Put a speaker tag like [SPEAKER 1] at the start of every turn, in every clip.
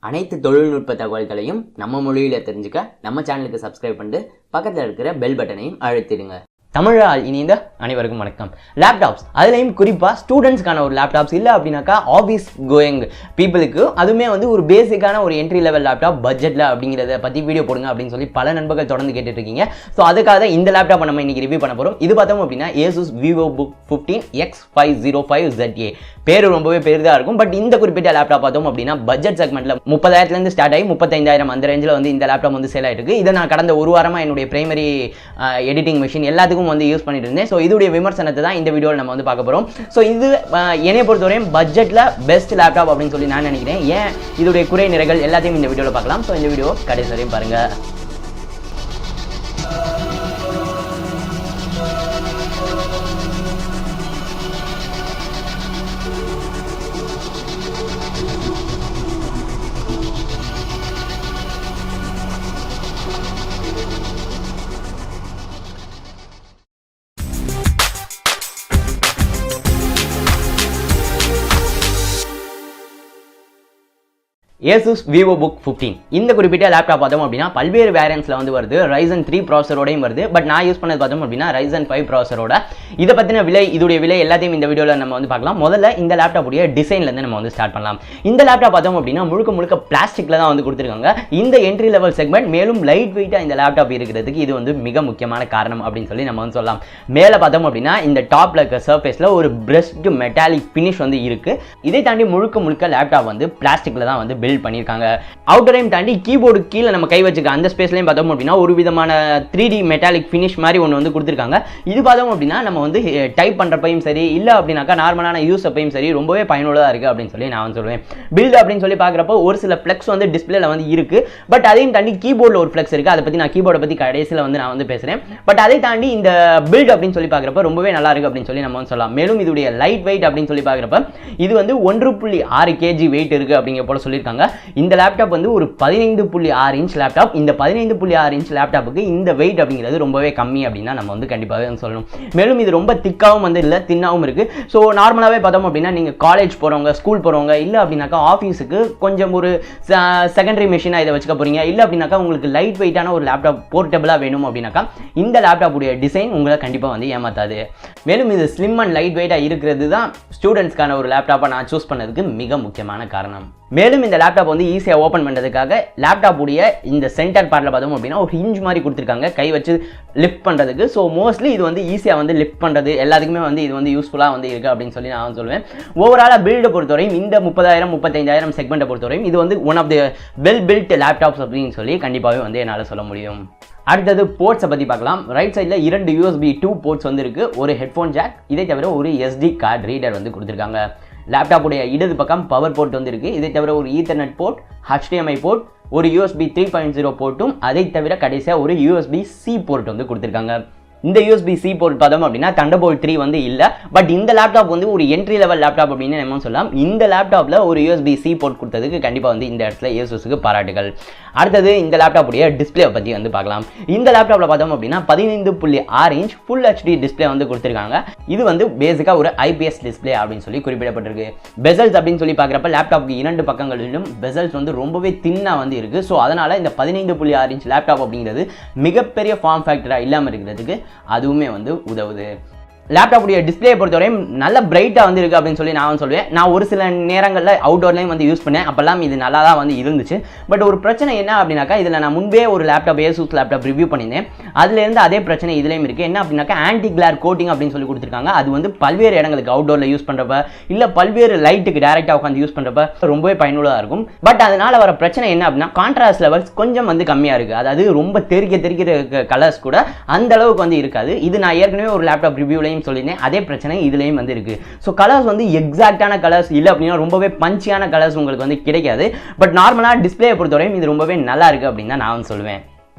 [SPEAKER 1] அனைத்து தொழில்நுட்ப தகவல்களையும் நம்ம மொழியில தெரிஞ்சுக்க நம்ம சேனலுக்கு சப்ஸ்கிரைப் பண்ணிட்டு பக்கத்தில் இருக்கிற பெல் பட்டனையும் அழுத்திடுங்க. தமிழால் இணைந்த அனைவருக்கும் வணக்கம். லேப்டாப்ஸ், அதுலேயும் குறிப்பாக ஸ்டூடெண்ட்ஸ்க்கான ஒரு லேப்டாப்ஸ் இல்லை அப்படின்னாக்கா ஆஃபீஸ் கோயிங் பீப்புளுக்கு அதுவுமே வந்து ஒரு பேசிக்கான ஒரு என்ட்ரி லெவல் லேப்டாப் பட்ஜெட்டில் அப்படிங்கிறத பற்றி வீடியோ போடுங்க அப்படின்னு சொல்லி பல நண்பர்கள் தொடர்ந்து கேட்டுட்டு இருக்கீங்க. ஸோ அதுக்காக இந்த லேப்டாப்பை நம்ம இன்னைக்கு ரிவ்யூ பண்ண போகிறோம். இது பார்த்தோம் அப்படின்னா Asus VivoBook 15 X505ZA. பேர் ரொம்பவே பெரிதாக இருக்கும். பட் இந்த குறிப்பிட்ட லேப்டாப் பார்த்தோம் அப்படின்னா பட்ஜெட் செக்மெண்ட்டில் 30,000 ஸ்டார்ட் ஆகி 35,000 அந்த ரேஞ்சில் வந்து இந்த லேப்டாப் வந்து சேல் ஆகிட்டு இருக்கு. இதை நான் கடந்த ஒரு வாரமாக என்னுடைய பிரைமரி எடிட்டிங் மிஷின் எல்லாத்துக்கும் வந்து யூஸ் பண்ணிட்டு இருந்தேன். ஸோ இதோடைய விமர்சனத்தை தான் இந்த வீடியோவில் நம்ம வந்து பார்க்க போகிறோம். ஸோ இது என்னை பொறுத்தவரையும் பட்ஜெட்டில் பெஸ்ட் லேப்டாப் அப்படின்னு சொல்லி நான் நினைக்கிறேன். ஏன் இதோடைய குறை நிறைகள் எல்லாத்தையும் இந்த வீடியோவில் பார்க்கலாம். ஸோ இந்த வீடியோ கடைசி வரையும் பாருங்கள். Asus VivoBook 15 இந்த குறிப்பிட்ட லேப்டாப் பார்த்தோம் அப்படின்னா பல்வேறு வேரியன்ட்ஸ்ல வந்து வருது. Ryzen 3 ப்ராசஸரோடையும் வருது. பட் நான் யூஸ் பண்ணது பார்த்தோம் அப்படின்னா Ryzen 5 ப்ராசஸரோட. இதை பற்றின விலை, இதோடைய விலை எல்லாத்தையும் இந்த வீடியோவில் நம்ம வந்து பார்க்கலாம். முதல்ல இந்த லேப்டாப்புடைய டிசைன்லேருந்து நம்ம வந்து ஸ்டார்ட் பண்ணலாம். இந்த லேப்டாப் பார்த்தோம் அப்படின்னா முழுக்க பிளாஸ்டிக்கில் தான் வந்து கொடுத்துருக்காங்க. இந்த என்ட்ரி லெவல் செக்மெண்ட் மேலும் லைட் வெயிட்டாக இந்த லேப்டாப் இருக்கிறதுக்கு இது வந்து மிக முக்கியமான காரணம் அப்படின்னு சொல்லி நம்ம வந்து சொல்லலாம். மேலே பார்த்தோம் அப்படின்னா இந்த டாப்ல இருக்க சர்ஃபேஸில் ஒரு பிரஸ்ட் மெட்டாலிக் ஃபினிஷ் வந்து இருக்கு. இதை தாண்டி முழுக்க லேப்டாப் வந்து பிளாஸ்டிக்கில் தான் வந்து பண்ணிருக்காங்க. அவுட்டரையும் தாண்டி கீபோர்டு கீழே நம்ம கை வச்சுக்க அந்த ஸ்பேஸ்லயும் பார்த்தோம் அப்படின்னா ஒரு விதமான 3D மெட்டாலிக் ஃபினிஷ் மாதிரி ஒன்று வந்து கொடுத்துருக்காங்க. இது பார்த்தோம் அப்படின்னா நம்ம வந்து டைப் பண்றப்பையும் சரி இல்லை அப்படின்னாக்கா நார்மலான யூஸ் அப்பையும் சரி ரொம்பவே பயனுள்ளதா இருக்கு அப்படின்னு சொல்லி நான் சொல்லுவேன். பில்ட் அப்படின்னு சொல்லி பார்க்குறப்போ ஒரு சில ஃபிளெக்ஸ் வந்து டிஸ்பிளேல வந்து இருக்கு. பட் அதையும் தாண்டி கீபோர்டில் ஒரு ஃபிளெக்ஸ் இருக்கு. அதை பத்தி நான் கீபோர்டை பத்தி கடைசியில் வந்து நான் வந்து பேசுறேன். பட் அதை தாண்டி இந்த பில்ட் அப்படின்னு சொல்லி பார்க்குறப்ப ரொம்பவே நல்லா இருக்கு அப்படின்னு சொல்லி நம்ம வந்து சொல்லலாம். மேலும் இதோடைய லைட் வெயிட் அப்படின்னு சொல்லி பார்க்குறப்ப இது வந்து 1.6 kg வெயிட் இருக்கு அப்படிங்கிற போல சொல்லியிருக்காங்க. இந்த லேப்டாப் வந்து ஒரு 15.6 இன்ச் லேப்டாப். இந்த 15.6 இன்ச் லேப்டாப்புக்கு இந்த வெயிட் அப்படிங்கிறது ரொம்பவே கம்மி அப்படின்னா நம்ம வந்து கண்டிப்பாகவே சொல்லணும். மேலும் இது ரொம்ப திக்காவும் வந்து இல்லை, தின்னாவும் இருக்கு. ஸோ நார்மலாகவே பார்த்தோம் அப்படின்னா நீங்கள் காலேஜ் போகிறவங்க, ஸ்கூல் போகிறவங்க இல்லை அப்படின்னாக்கா ஆஃபீஸுக்கு கொஞ்சம் ஒரு செகண்டரி மிஷினாக இதை வச்சுக்க போறீங்க இல்லை அப்படின்னாக்கா உங்களுக்கு லைட் வெயிட்டான ஒரு லேப்டாப் போர்ட்டபிளாக வேணும் அப்படின்னாக்கா இந்த லேப்டாப்புடைய டிசைன் உங்களை கண்டிப்பாக வந்து ஏமாத்தாது. மேலும் இது ஸ்லிம் அண்ட் லைட் வெயிட்டாக இருக்கிறது தான் ஸ்டூடெண்ட்ஸ்க்கான ஒரு லேப்டாப்பை நான் சூஸ் பண்ணதுக்கு மிக முக்கியமான காரணம். மேலும் இந்த லேப்டாப் வந்து ஈஸியாக ஓப்பன் பண்ணுறதுக்காக லேப்டாப்புடைய இந்த சென்டர் பார்ட்டில் பார்த்தோம் அப்படின்னா ஒரு ஹிஞ்ச் மாதிரி கொடுத்துருக்காங்க கை வச்சு லிஃப்ட் பண்ணுறதுக்கு. ஸோ மோஸ்ட்லி இது வந்து ஈஸியாக வந்து லிஃப்ட் பண்ணுறது எல்லாத்துக்குமே வந்து இது வந்து யூஸ்ஃபுல்லாக வந்து இருக்குது அப்படின்னு சொல்லி நான் சொல்லுவேன். ஓவராலாக பில்டை பொறுத்தவரையும் இந்த 30,000 35,000 செக்மெண்ட்டை பொறுத்தவரையும் இது வந்து one of the well built laptops அப்படின்னு சொல்லி கண்டிப்பாகவே வந்து என்னால் சொல்ல முடியும். அடுத்தது போர்ட்ஸை பற்றி பார்க்கலாம். ரைட் சைடில் 2 USB 2 போர்ட்ஸ் வந்து இருக்குது. ஒரு ஹெட்ஃபோன் ஜாக், இதை தவிர ஒரு SD கார்டு ரீடர் வந்து கொடுத்துருக்காங்க. லேப்டாப்புடைய இடது பக்கம் பவர் போர்ட் வந்து இருக்குது. இதை தவிர ஒரு ஈத்தர்நெட் போர்ட், HDMI போர்ட், ஒரு USB 3.0 போர்ட்டும், அதை தவிர கடைசியாக ஒரு USB-C போர்ட் வந்து கொடுத்துருக்காங்க. இந்த USB-C போர்ட் பார்த்தோம் அப்படின்னா Thunderbolt 3 வந்து இல்லை. பட் இந்த லேப்டாப் வந்து ஒரு என்ட்ரி லெவல் லேப்டாப் அப்படின்னு நம்ம சொல்லலாம். இந்த லேப்டாப்பில் ஒரு USB-C போர்ட் கொடுத்ததுக்கு கண்டிப்பாக வந்து இந்த இடத்துல Asusக்கு பாராட்டுகள். அடுத்தது இந்த லேப்டாப்புடைய டிஸ்பிளே பற்றி வந்து பார்க்கலாம். இந்த லேப்டாப்பில் பார்த்தோம் அப்படின்னா 15.6 இன்ச் ஃபுல் HD டிஸ்பிளே வந்து கொடுத்துருக்காங்க. இது வந்து பேசிக்காக ஒரு IPS டிஸ்பிளே அப்படின்னு சொல்லி குறிப்பிடப்பட்டிருக்கு. பெசல்ஸ் அப்படின்னு சொல்லி பார்க்குறப்ப லேப்டாப்புக்கு 2 பக்கங்களிலும் பெசல்ஸ் வந்து ரொம்பவே தின்னாக வந்து இருக்குது. ஸோ அதனால் இந்த 15.6 இன்ச் லேப்டாப் அப்படிங்கிறது மிகப்பெரிய ஃபார்ம் ஃபேக்டராக இல்லாமல் இருக்கிறதுக்கு அதுவுமே வந்து உதவுது. லேப்டாப்புடைய டிஸ்பிளே பொறுத்தவரையும் நல்ல பிரைட்டாக வந்து இருக்குது அப்படின்னு சொல்லி நான் சொல்லுவேன். நான் ஒரு சில நேரங்களில் அவுட்டோர்லையும் வந்து யூஸ் பண்ணேன். அப்போல்லாம் இது நல்லா தான் வந்து இருந்துச்சு. பட் ஒரு பிரச்சனை என்ன அப்படின்னாக்கா இதில் நான் முன்பே ஒரு லேப்டாப் Asus லேப்டாப் ரிவ்யூ பண்ணியிருந்தேன். அதுலேருந்து அதே பிரச்சனை இதுலேயும் இருக்குது. என்ன அப்படின்னாக்கா ஆன்டி கிளார் கோட்டிங் அப்படின்னு சொல்லி கொடுத்துருக்காங்க. அது வந்து பல்வேறு இடங்களுக்கு அவுட்டோரில் யூஸ் பண்ணுறப்ப இல்லை பல்வேறு லைட்டுக்கு டேரெக்டாக உட்காந்து யூஸ் பண்ணுறப்ப ரொம்பவே பயனுள்ளதாக இருக்கும். பட் அதனால் வர பிரச்சனை என்ன அப்படின்னா கான்ட்ராஸ்ட் லெவல்ஸ் கொஞ்சம் வந்து கம்மியாக இருக்குது. அதாவது ரொம்ப தெரிக்கிற கலர்ஸ் கூட அந்த அளவுக்கு வந்து இருக்காது. இது நான் ஏற்கனவே ஒரு லேப்டாப் ரிவ்யூவில் சொல்லினேன். அதே பிரச்சனை இதுலயும் வந்து இருக்கு. சோ கலர்ஸ் வந்து எக்ஸாக்ட்டான கலர்ஸ் இல்ல அப்படினா ரொம்பவே பஞ்சியான கலர்ஸ் உங்களுக்கு வந்து கிடைக்காது. பட் நார்மலா டிஸ்ப்ளேயை பொறுத்தவரையும் இது ரொம்பவே நல்லா இருக்கு அப்படின்னு தான் நான் சொல்லுவேன்.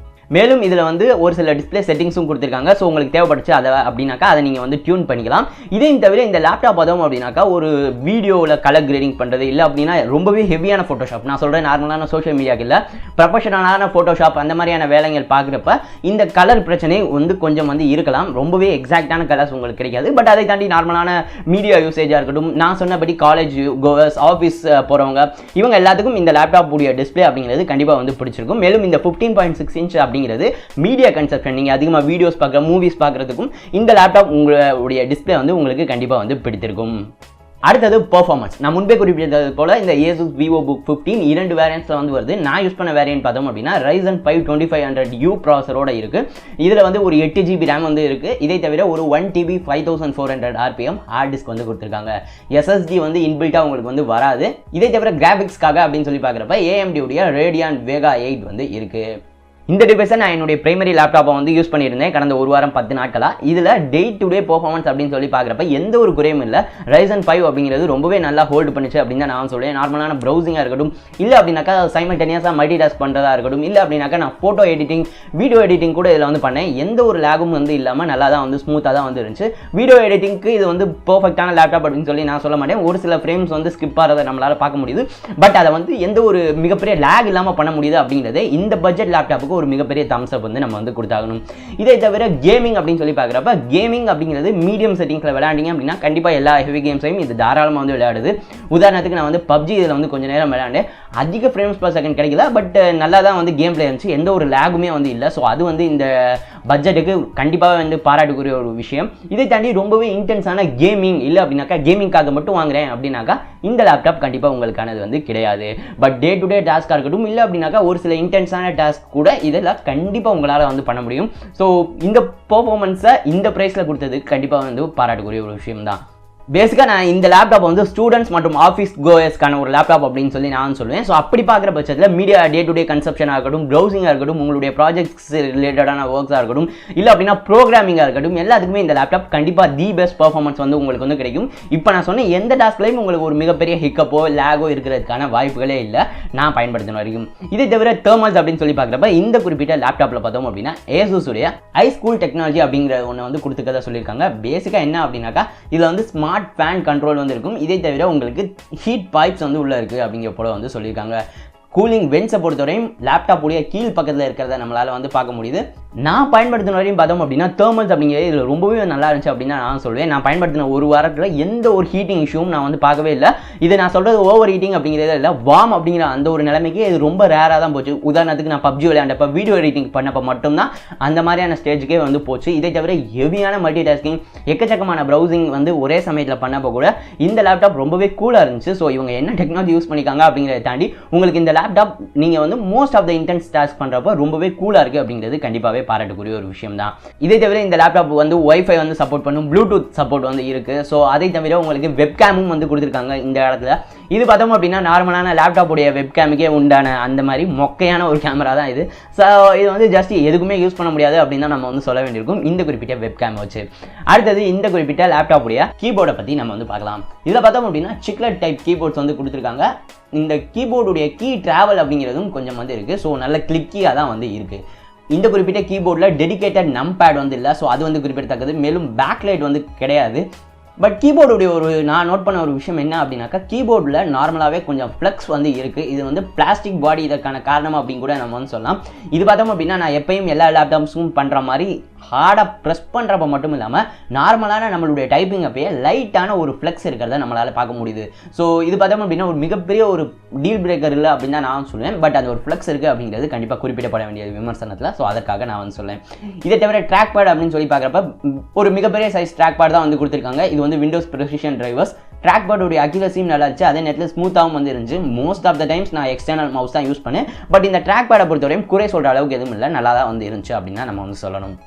[SPEAKER 1] மேலும் இதில் வந்து ஒரு சில டிஸ்பிளே செட்டிங்ஸும் கொடுத்துருக்காங்க. ஸோ உங்களுக்கு தேவைப்படுச்சு அதை அப்படின்னாக்கா அதை நீங்கள் வந்து டியூன் பண்ணிக்கலாம். இதையும் தவிர இந்த லேப்டாப் பார்த்தோம் அப்படின்னாக்கா ஒரு வீடியோவில் கலர் கிரேடிங் பண்ணுறது இல்லை அப்படின்னா ரொம்பவே ஹெவியான ஃபோட்டோஷாப், நான் சொல்கிறேன் நார்மலான சோஷியல் மீடியாவுக்கு இல்லை, ப்ரொஃபஷனலான ஃபோட்டோஷாப் அந்த மாதிரியான வேலைகள் பார்க்குறப்ப இந்த கலர் பிரச்சனை வந்து கொஞ்சம் வந்து இருக்கலாம். ரொம்பவே எக்ஸாக்டான கலர்ஸ் உங்களுக்கு கிடைக்காது. பட் அதை தாண்டி நார்மலான மீடியா யூசேஜாக இருக்கட்டும், நான் சொன்னபடி காலேஜ் கோவர்ஸ், ஆஃபீஸ் போகிறவங்க, இவங்க எல்லாத்துக்கும் இந்த லேப்டாப் உடைய டிஸ்பிளே அப்படிங்கிறது கண்டிப்பாக வந்து பிடிச்சிருக்கும். மேலும் இந்த 15.6 இன்ச் அப்படிங்கிறது மீடியா கன்சப்ஷன், நீங்கள் அதிகமாக வீடியோஸ் பார்க்குற மூவிஸ் பார்க்குறதுக்கும் இந்த லேப்டாப் உங்களுடைய டிஸ்பிளே வந்து உங்களுக்கு கண்டிப்பாக வந்து பிடித்திருக்கும். அடுத்தது பெர்ஃபார்மன்ஸ். நான் முன்பே குறிப்பிட்டது போல இந்த Asus VivoBook 15 2 வேரியன்ட்ஸில் வந்து வருது. நான் யூஸ் பண்ண வேரியன்ட் பார்த்தோம் அப்படின்னா Ryzen 5 2500U ப்ராசரோட இருக்குது. இதில் வந்து ஒரு 8 GB ரேம் வந்து இருக்குது. இதை தவிர ஒரு 1 TB 5400 RPM ஹார்ட் டிஸ்க் வந்து கொடுத்துருக்காங்க. SSD வந்து இன்பில்ட்டாக உங்களுக்கு வந்து வராது. இதை தவிர கிராஃபிக்ஸ்க்காக அப்படின்னு சொல்லி பார்க்குறப்ப AMD உடைய Radeon Vega 8 வந்து இருக்குது. இந்த டிவைஸை நான் என்னுடைய பிரைமரி லேப்டாப்பை வந்து யூஸ் பண்ணியிருந்தேன் கடந்த ஒரு வாரம் 10 நாட்களாக. இதில் டே டு டே பெர்ஃபார்மன்ஸ் அப்படின்னு சொல்லி பார்க்குறப்ப எந்த ஒரு குறையும் இல்லை. Ryzen 5 அப்படிங்கிறது ரொம்பவே நல்லா ஹோல்டு பண்ணிச்சு அப்படின்னு தான் நான் சொல்லுவேன். நார்மலான ப்ரௌசிங்காக இருக்கட்டும், இல்லை அப்படின்னாக்கா சைமல்டேனியஸாக மல்டி டாஸ்க் பண்ணுறதா இருக்கட்டும், இல்லை அப்படின்னாக்கா நான் ஃபோட்டோ எடிட்டிங் வீடியோ எடிட்டிங் கூட இதில் வந்து பண்ணேன். எந்த ஒரு லேகும் வந்து இல்லாமல் நல்லா தான் வந்து ஸ்மூத்தாக தான் வந்து இருந்துச்சு. வீடியோ எடிட்டிங்க்கு இது வந்து பர்ஃபெக்டான லேப்டாப் அப்படின்னு சொல்லி நான் சொல்ல மாட்டேன். ஒரு சில ஃப்ரேம்ஸ் வந்து ஸ்கிப் ஆகிறத நம்மளால் பார்க்க முடியுது. பட் அதை வந்து எந்த ஒரு மிகப்பெரிய லேக் இல்லாமல் பண்ண முடியுது அப்படிங்கிறது இந்த பட்ஜெட் லேப்டாப்புக்கு ஒரு மிகப்பெரிய தம்ஸ் அப் வந்து நம்ம வந்து கொடுத்தாகணும். இதை தவிர கேமிங் அப்படின்னு சொல்லி பார்க்குறப்ப கேமிங் அப்படிங்கிறது மீடியம் செட்டிங்ஸில் விளையாண்டிங்க அப்படின்னா கண்டிப்பாக எல்லா ஹெவி கேம்ஸையும் இது தாராளமாக வந்து விளையாடுது. உதாரணத்துக்கு நான் வந்து PUBG இதில் வந்து கொஞ்சம் நேரம் விளையாண்டேன். அதிக ஃப்ரேம்ஸ் பர் செகண்ட் கிடைக்கல, பட் நல்லா தான் வந்து கேம் பிளே இருந்துச்சு. எந்த ஒரு லேகுமே வந்து இல்லை. ஸோ அது வந்து இந்த பட்ஜெட்டுக்கு கண்டிப்பாக வந்து பாராட்டுக்குரிய ஒரு விஷயம். இதை தாண்டி ரொம்பவே இன்டென்ஸான கேமிங் இல்லை அப்படின்னாக்கா கேமிங்காக மட்டும் வாங்குறேன் அப்படின்னாக்கா இந்த லேப்டாப் கண்டிப்பாக உங்களுக்கானது வந்து கிடையாது. பட் டே டு டே டாஸ்க்காக இருக்கட்டும், இல்லை அப்படின்னாக்கா ஒரு சில இன்டென்ஸான டாஸ்க் கூட இதில் கண்டிப்பாக உங்களால் வந்து பண்ண முடியும். ஸோ இந்த பெர்ஃபார்மன்ஸை இந்த ப்ரைஸில் கொடுத்ததுக்கு கண்டிப்பாக வந்து பாராட்டுக்குரிய ஒரு விஷயம் தான். பேசிக்காக நான் இந்த லேப்டாப் வந்து ஸ்டூடெண்ட்ஸ் மற்றும் ஆஃபீஸ் கோயர்ஸ்க்கான ஒரு லேப்டாப் அப்படின்னு சொல்லி நான் சொல்லுவேன். ஸோ அப்படி பார்க்குற பட்சத்தில் மீடியா டே டு டே கன்சப்ஷனாக இருக்கட்டும், ப்ரௌசிங்காக இருக்கட்டும், உங்களுடைய ப்ராஜெக்ட்ஸ் ரிலேட்டடான ஒர்க்ஸாக இருக்கட்டும், இல்லை அப்படின்னா ப்ரோக்ராமிங்காக இருக்கட்டும், எல்லாத்துக்குமே இந்த லேப்டாப் கண்டிப்பாக தி பெஸ்ட் பர்ஃபார்மன்ஸ் வந்து உங்களுக்கு வந்து கிடைக்கும். இப்போ நான் சொன்ன எந்த டாஸ்க்லையும் உங்களுக்கு ஒரு மிகப்பெரிய ஹிக்கப்போ லேகோ இருக்கிறதுக்கான வாய்ப்புகளே இல்லை நான் பயன்படுத்தின வரைக்கும். இதை தவிர தெர்மல்ஸ் அப்படின்னு சொல்லி பார்க்குறப்ப இந்த குறிப்பிட்ட லேப்டாப்பில் பார்த்தோம் அப்படின்னா Asus உடைய iSchool டெக்னாலஜி அப்படிங்கிற ஒன்று வந்து கொடுத்துக்கதா சொல்லியிருக்காங்க. பேசிக்காக என்ன அப்படின்னாக்கா இதில் வந்து ஸ்மார்ட் ஃபேன் கண்ட்ரோல் வந்து இருக்கும். இதை தவிர உங்களுக்கு ஹீட் பைப்ஸ் வந்து உள்ள இருக்குது அப்படிங்கிற போல வந்து சொல்லியிருக்காங்க. கூலிங் வென்ட்ஸை பொறுத்தவரையும் லேப்டாப் உடைய கீழ் பக்கத்தில் இருக்கிறத நம்மளால் வந்து பார்க்க முடியுது. நான் பயன்படுத்தின வரையும் பார்த்தோம் அப்படின்னா தெர்மல்ஸ் அப்படிங்கிறது இதில் ரொம்பவே நல்லா இருந்துச்சு அப்படின்னு நான் சொல்லுவேன். நான் பயன்படுத்தின ஒரு வாரத்தில் எந்த ஒரு ஹீட்டிங் இஷ்யூவும் நான் வந்து பார்க்கவே இல்லை. இது நான் சொல்கிறது ஓவர் ஹீட்டிங் அப்படிங்கிறதே இல்லை, வார்ம் அப்படிங்கிற அந்த ஒரு நிலைமைக்கு இது ரொம்ப ரேராக தான் போச்சு. உதாரணத்துக்கு நான் PUBG விளையாண்டப்போ வீடியோ எடிட்டிங் பண்ணப்போ மட்டும்தான் அந்த மாதிரியான ஸ்டேஜுக்கே வந்து போச்சு. இதை தவிர ஹெவியான மல்டி டாஸ்கிங் எக்கச்சக்கமான ப்ரௌசிங் வந்து ஒரே சமயத்தில் பண்ணப்போ கூட இந்த லேப்டாப் ரொம்பவே கூலாக இருந்துச்சு. ஸோ இவங்க என்ன டெக்னாலஜி யூஸ் பண்ணிக்காங்க அப்படிங்கிறத தாண்டி உங்களுக்கு இந்த லேப்டாப் நீங்கள் வந்து most of the intense task பண்ணுறப்போ ரொம்பவே கூலாக இருக்குது அப்படிங்கிறது கண்டிப்பாகவே பாராட்டுக்குரிய ஒரு விஷயம் தான். இதை தவிர இந்த லேப்டாப் வந்து வைஃபை வந்து சப்போர்ட் பண்ணும், ப்ளூடூத் சப்போர்ட் வந்து இருக்குது. ஸோ அதை தவிர உங்களுக்கு வெப்கேமும் வந்து கொடுத்துருக்காங்க இந்த இடத்துல. இது பார்த்தோம் அப்படின்னா நார்மலான லேப்டாப்புடைய வெப்கேமுக்கே உண்டான அந்த மாதிரி மொக்கையான ஒரு கேமரா தான் இது. ஸோ இது வந்து ஜஸ்ட் எதுக்குமே யூஸ் பண்ண முடியாது அப்படின்னு தான் நம்ம வந்து சொல்ல வேண்டியிருக்கும் இந்த குறிப்பிட்ட வெப்கேம் வச்சு. அடுத்தது இந்த குறிப்பிட்ட லேப்டாப்புடைய கீபோர்டை பற்றி நம்ம வந்து பார்க்கலாம். இதில் பார்த்தோம் அப்படின்னா சிக்லெட் டைப் கீபோர்ட்ஸ் வந்து கொடுத்துருக்காங்க. இந்த கீபோர்டுடைய கீ டிராவல் அப்படிங்கிறதும் கொஞ்சம் வந்து இருக்குது. ஸோ நல்ல கிளிக்கியாக தான் வந்து இருக்குது. இந்த குறிப்பிட்ட கீபோர்டில் டெடிகேட்டட் நம்பேட் வந்து இல்லை. ஸோ அது வந்து குறிப்பிடத்தக்கது. மேலும் பேக்லைட் வந்து கிடையாது. பட் கீபோர்டுடைய ஒரு நான் நோட் பண்ண ஒரு விஷயம் என்ன அப்படின்னாக்கா கீபோர்டில் நார்மலாகவே கொஞ்சம் ஃப்ளெக்ஸ் வந்து இருக்குது. இது வந்து பிளாஸ்டிக் பாடி இதற்கான காரணம் அப்படின்னு கூட நம்ம வந்து சொல்லலாம். இது பார்த்தோம் அப்படின்னா நான் எப்பயும் எல்லா லேப்டாப்ஸும் பண்ணுற மாதிரி ஹார்டாக ப்ரெஸ் பண்ணுறப்ப மட்டும் இல்லாமல் நார்மலான நம்மளுடைய டைப்பிங் அப்பயே லைட்டான ஒரு ஃப்ளெக்ஸ் இருக்கிறத நம்மளால் பார்க்க முடியுது. ஸோ இது பார்த்தோம் அப்படின்னா ஒரு மிகப்பெரிய ஒரு டீல் பிரேக்கர் இல்லை அப்படின்னு தான் நான் சொல்லுவேன். பட் அது ஒரு ஃப்ளெக்ஸ் இருக்குது அப்படிங்கிறது கண்டிப்பாக குறிப்பிடப்பட வேண்டிய விமர்சனத்தில். ஸோ அதற்காக நான் வந்து சொல்லேன். இதை தவிர ட்ராக் பேட் அப்படின்னு சொல்லி பார்க்குறப்ப ஒரு மிகப்பெரிய சைஸ் ட்ராக் பேட் தான் வந்து கொடுத்துருக்காங்க. இது வந்து விண்டோஸ் ப்ரெசிஷன் டிரைவர்ஸ். ட்ராக் பேடோடைய அக்யூரசியும் நல்லா இருந்துச்சு. அதே நேரத்தில் ஸ்மூத்தாகவும் வந்து இருந்துச்சு. மோஸ்ட் ஆஃப் த டைம்ஸ் நான் எக்ஸ்டர்னல் மவுஸ் தான் யூஸ் பண்ணேன். பட் இந்த ட்ராக் பேடை பொறுத்தவரையும் குறை சொல்கிற அளவுக்கு எதுவும் இல்லை, நல்லா தான் வந்து இருந்துச்சு அப்படின்னு நம்ம வந்து சொல்லணும்.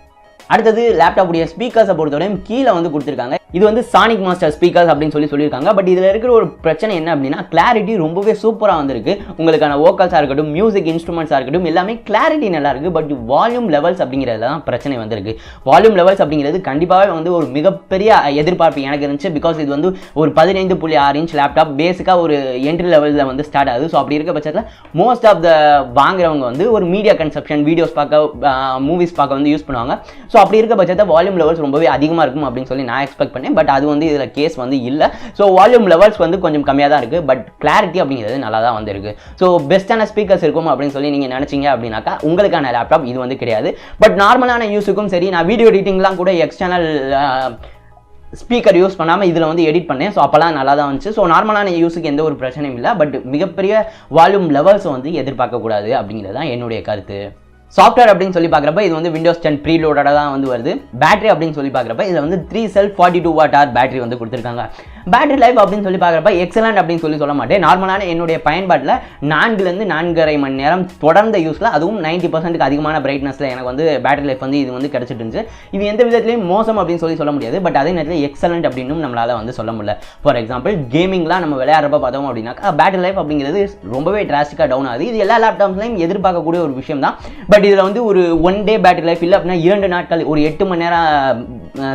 [SPEAKER 1] அடுத்தது லேப்டாப் உடைய ஸ்பீக்கர்ஸை பொறுத்தவரையும் கீழே வந்து கொடுத்துருக்காங்க. இது வந்து சானிக் மாஸ்டர் ஸ்பீக்கர்ஸ் அப்படின்னு சொல்லியிருக்காங்க. பட் இதில் இருக்கிற ஒரு பிரச்சனை என்ன அப்படின்னா கிளாரிட்டி ரொம்பவே சூப்பராக வந்திருக்கு. உங்களுக்கான வோக்கல்ஸாக இருக்கட்டும், மியூசிக் இன்ஸ்ட்ருமெண்ட்ஸாக இருக்கட்டும், எல்லாமே கிளாரிட்டி நல்லா இருக்குது. பட் வால்யூம் லெவல்ஸ் அப்படிங்கிறதுல தான் பிரச்சனை வந்திருக்கு. வால்யூம் லெவல்ஸ் அப்படிங்கிறது கண்டிப்பாகவே வந்து ஒரு மிகப்பெரிய எதிர்பார்ப்பு எனக்கு இருந்துச்சு. பிகாஸ் இது வந்து ஒரு 15.6 இன்ச் லேப்டாப், பேசிக்காக ஒரு என்ட்ரி லெவலில் வந்து ஸ்டார்ட் ஆகுது. ஸோ அப்படி இருக்க பட்சத்தில் மோஸ்ட் ஆஃப் த வாங்குறவங்க வந்து ஒரு மீடியா கன்சப்ஷன், வீடியோஸ் பார்க்க, மூவிஸ் பார்க்க வந்து யூஸ் பண்ணுவாங்க. ஸோ அப்படி இருக்க பட்சத்தில் வால்யூம் லெவல்ஸ் ரொம்பவே அதிகமாக இருக்கும் அப்படின்னு சொல்லி நான் எக்ஸ்பெக்ட் பண்ணேன். பட் அது வந்து இதில் கேஸ் வந்து இல்லை. ஸோ வால்யூம் லெவல்ஸ் வந்து கொஞ்சம் கம்மியாக தான் இருக்குது. பட் கிளாரிட்டி அப்படிங்கிறது நல்லா தான் வந்திருக்கு. ஸோ பெஸ்ட்டான ஸ்பீக்கர்ஸ் இருக்கும் அப்படின்னு சொல்லி நீங்கள் நினச்சிங்க அப்படின்னாக்கா உங்களுக்கான லேப்டாப் இது வந்து கிடையாது. பட் நார்மலான யூஸுக்கும் சரி, நான் வீடியோ எடிட்டிங்லாம் கூட எக்ஸ்டர்னல் ஸ்பீக்கர் யூஸ் பண்ணாமல் இதில் வந்து எடிட் பண்ணேன். ஸோ அப்போலாம் நல்லா தான் வந்துச்சு. ஸோ நார்மலான யூஸுக்கு எந்த ஒரு பிரச்சனையும் இல்லை. பட் மிகப்பெரிய வால்யூம் லெவல்ஸை வந்து எதிர்பார்க்கக்கூடாது அப்படிங்கிறது தான் என்னுடைய கருத்து. சாஃப்ட்வேர் அப்படின்னு சொல்லி பார்க்குறப்ப இது வந்து விண்டோஸ் 10 ப்ரீலோடடாக தான் வந்து வருது. பேட்டரி அப்படின்னு சொல்லி பார்க்குறப்ப இதில் வந்து 3 செல் 42 வாட் ஹவர் பேட்டரி வந்து கொடுத்துருக்காங்க. பேட்டரி லைஃப் அப்படின்னு சொல்லி பார்க்குறப்ப எக்ஸலண்ட் அப்படின்னு சொல்ல மாட்டேன். நார்மலான என்னுடைய பயன்பாட்டில் 4லேருந்து 4.5 மணி நேரம் தொடர்ந்த யூஸில், அதுவும் 90% அதிகமான பிரைட்னஸில் எனக்கு வந்து பேட்டரி லைஃப் வந்து இது வந்து கிடச்சிட்டு இருந்துச்சு. இது எந்த விதத்துலையும் மோசம் அப்படின்னு சொல்ல முடியாது. பட் அதே நேரத்தில் எக்ஸலண்ட் அப்படின்னு நம்மளால் வந்து சொல்ல முடியல. ஃபார் எக்ஸாம்பிள் கேமிங்லாம் நம்ம விளையாடுறப்ப பார்த்தோம் அப்படின்னாக்கா பேட்டரி லைஃப் அப்படிங்கிறது ரொம்பவே டிராஸ்டிக்காக டவுன் ஆகுது. இது எல்லா லேப்டாப்ஸ்லையும் எதிர்பார்க்கக்கூடிய ஒரு விஷயம் தான். பட் இதில் வந்து ஒரு 1 டே பேட்டரி லைஃப் இல்லை அப்படின்னா 2 நாட்கள், ஒரு 8 மணி நேரம்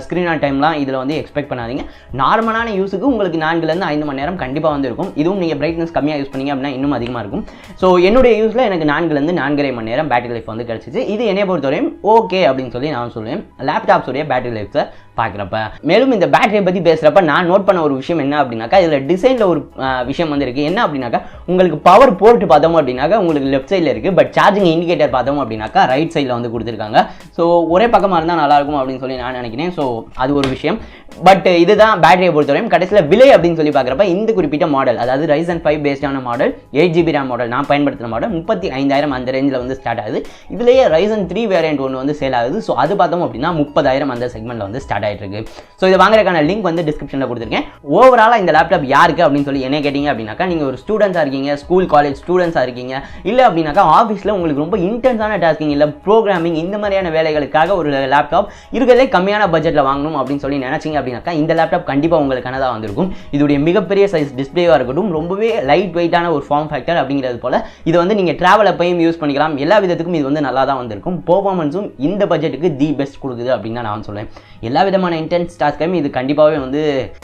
[SPEAKER 1] ஸ்க்ரீன் ஆன் டைம்லாம் இதில் வந்து எக்ஸ்பெக்ட் பண்ணாதீங்க. நார்மலான யூஸுக்கு உங்களுக்கு 4லேருந்து 5 மணி நேரம் கண்டிப்பாக வந்து இருக்கும். இதுவும் நீங்கள் பிரைட்னஸ் கம்மியாக யூஸ் பண்ணீங்க அப்படின்னா இன்னும் அதிகமாக இருக்கும். ஸோ என்னுடைய யூஸில் எனக்கு 4லேருந்து 4.5 மணி நேரம் பேட்டரி லைஃப் வந்து கிடச்சிச்சு. இது என்னை பொறுத்தவரையும் ஓகே அப்படின்னு சொல்லி நான் சொல்லுவேன் லேப்டாப்ஸோடைய பேட்டரி லைஃப்ஸை பார்க்குறப்ப. மேலும் இந்த பேட்டரியை பற்றி பேசுகிறப்ப நான் நோட் பண்ண ஒரு விஷயம் என்ன அப்படின்னாக்கா, இதில் டிசைனில் ஒரு விஷயம் வந்து இருக்குது. என்ன அப்படின்னாக்கா, உங்களுக்கு பவர் போர்ட் பார்த்தோம் அப்படின்னாக்கா உங்களுக்கு லெஃப்ட் சைடில் இருக்குது. பட் சார்ஜிங் இண்டிகேட்டர் பார்த்தோம் அப்படின்னாக்கா ரைட் சைடில் வந்து கொடுத்துருக்காங்க. ஸோ ஒரே பக்கமாக இருந்தால் நல்லாயிருக்கும் அப்படின்னு சொல்லி நான் நினைக்கிறேன். ஸோ அது ஒரு விஷயம். பட் இதுதான் பேட்டரியை பொறுத்தவரையும். கடைசியில் விலை அப்படின்னு சொல்லி பார்க்குறப்ப இந்த குறிப்பிட்ட மாடல், அதாவது Ryzen 5 பேஸ்டான மாடல், 8GB RAM மாடல், நான் பயன்படுத்துகிற மாடல் 35,000 அந்த ரேஞ்சில் வந்து ஸ்டார்ட் ஆகுது. இதுலேயே Ryzen 3 வேரியன்ட் ஒன்று வந்து சேல் ஆகுது. ஸோ அது பார்த்தோம் அப்படின்னா 30,000 அந்த செக்மெண்ட்டில் வந்து ஸ்டார்ட் ஆகிட்டு இருக்கு. ஸோ இதை வாங்குறதுக்கான லிங்க் வந்து டிஸ்கிரிப்ஷனில் கொடுத்துருக்கேன். ஓவராலாக இந்த லேப்டாப் யாருக்கு அப்படின்னு சொல்லி என்ன கேட்டிங்க அப்படின்னாக்கா, நீங்கள் ஒரு ஸ்டூடெண்ட்ஸாக இருக்கீங்க, ஸ்கூல் காலேஜ் ஸ்டூடெண்ட்ஸாக இருக்கீங்க, இல்லை அப்படின்னாக்கா ஆஃபீஸில் உங்களுக்கு ரொம்ப இன்டென்ஸான டாஸ்கிங் இல்லை ப்ரோக்ராமிங் இந்த மாதிரியான வேலைகளுக்காக ஒரு லேப்டாப் இருக்கிறதே கம்மியான பட்ஜெட்டில் வாங்கணும் அப்படின்னு சொல்லி நினச்சிங்க அப்படின்னாக்கா இந்த லேப்டாப் கண்டிப்பாக உங்களுக்கானதாக வந்திருக்கும். இதோடைய மிகப்பெரிய சைஸ் டிஸ்பிளேவாக இருக்கட்டும், ரொம்பவே லைட் வெயிட்டான ஒரு ஃபார்ம் ஃபேக்டர் அப்படிங்கிறது போல் இது வந்து நீங்கள் ட்ராவல் அப்பையும் யூஸ் பண்ணிக்கலாம். எல்லா விதத்துக்கும் இது வந்து நல்லா தான் வந்திருக்கும். பெர்ஃபார்மன்ஸும் இந்த பட்ஜெட்டுக்கு தி பெஸ்ட் கொடுக்குது அப்படின்னு தான் நான் சொல்லுவேன். எல்லா விதமான இன்டென்ஸ் டாஸ்கையும் இது கண்டிப்பாகவே வந்து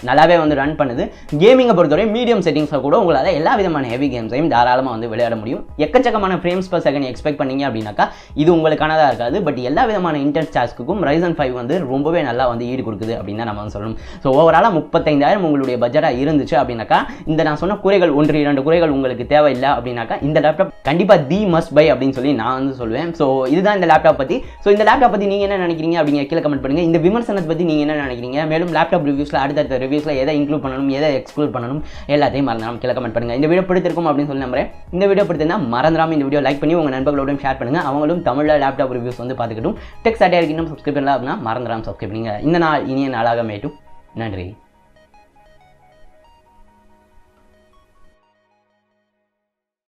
[SPEAKER 1] நல்லாவே வந்து ரன் பண்ணுது. கேமிங்கை பொறுத்தவரை மீடியம் செட்டிங்ஸில் கூட உங்களால் எல்லா விதமான ஹெவி கேம்ஸையும் தாராளமாக வந்து விளையாட முடியும். எக்கச்சக்கமான ஃப்ரேம்ஸ் பர் செகண்ட் எக்ஸ்பெக்ட் பண்ணீங்க அப்படின்னாக்கா இது உங்களுக்கானதாக இருக்காது. பட் எல்லா விதமான இன்டென்ஸ் டாஸ்க்குக்கும் Ryzen 5 வந்து ரொம்பவே நல்லா வந்து ஈடு கொடுக்குது அப்படின்னு தான் நம்ம வந்து சொல்லணும். ஸோ ஓவராலாக 35,000 உங்களுடைய பட்ஜெட்டாக இருந்துச்சு அப்படின்னாக்கா, இந்த நான் சொன்ன குறைகள் 1-2 குறைகள் உங்களுக்கு தேவையில்லை அப்படின்னாக்கா இந்த லேப்டாப் கண்டிப்பாக தி மஸ்ட் பை அப்படின்னு சொல்லி நான் வந்து சொல்லுவேன். ஸோ இதுதான் இந்த லேப்டாப் பற்றி. ஸோ இந்த லேப்டாப் பற்றி நீங்கள் என்ன நினைக்கிறீங்க அப்படிங்கிற கீழே கமெண்ட் பண்ணுங்கள். இந்த விமர்சனத்தை பற்றி நீங்கள் என்ன நினைக்கிறீங்க? மேலும் லேப்டாப் ரிவ்யூஸில் அடுத்தடுத்த ரிவ்யூஸில் எதை இன்க்ளூட் பண்ணணும், எதை எக்ஸ்க்ளூட் பண்ணணும், எல்லாத்தையும் மறந்துடாம கீழே கமெண்ட் பண்ணுங்கள். இந்த வீடியோ பிடித்திருக்கும் அப்படின்னு சொல்லி நம்புறேன். இந்த வீடியோ பிடித்திருந்தால் மறந்துடாமல் இந்த வீடியோ லைக் பண்ணி உங்கள் நண்பர்களோடும் ஷேர் பண்ணுங்கள். அவங்களும் தமிழில் லேப்டாப் ரிவ்யூஸ் வந்து பார்த்துக்கிட்டும். டெக் சாட்டியாக இன்னும் சப்ஸ்கிரைப் பண்ணலாம் அப்படின்னா மறந்துடாமல் சப்ஸ்கிரைப் பண்ணுங்கள். இந்த நாள் இனிய நாளாக மேட்டும். நன்றி.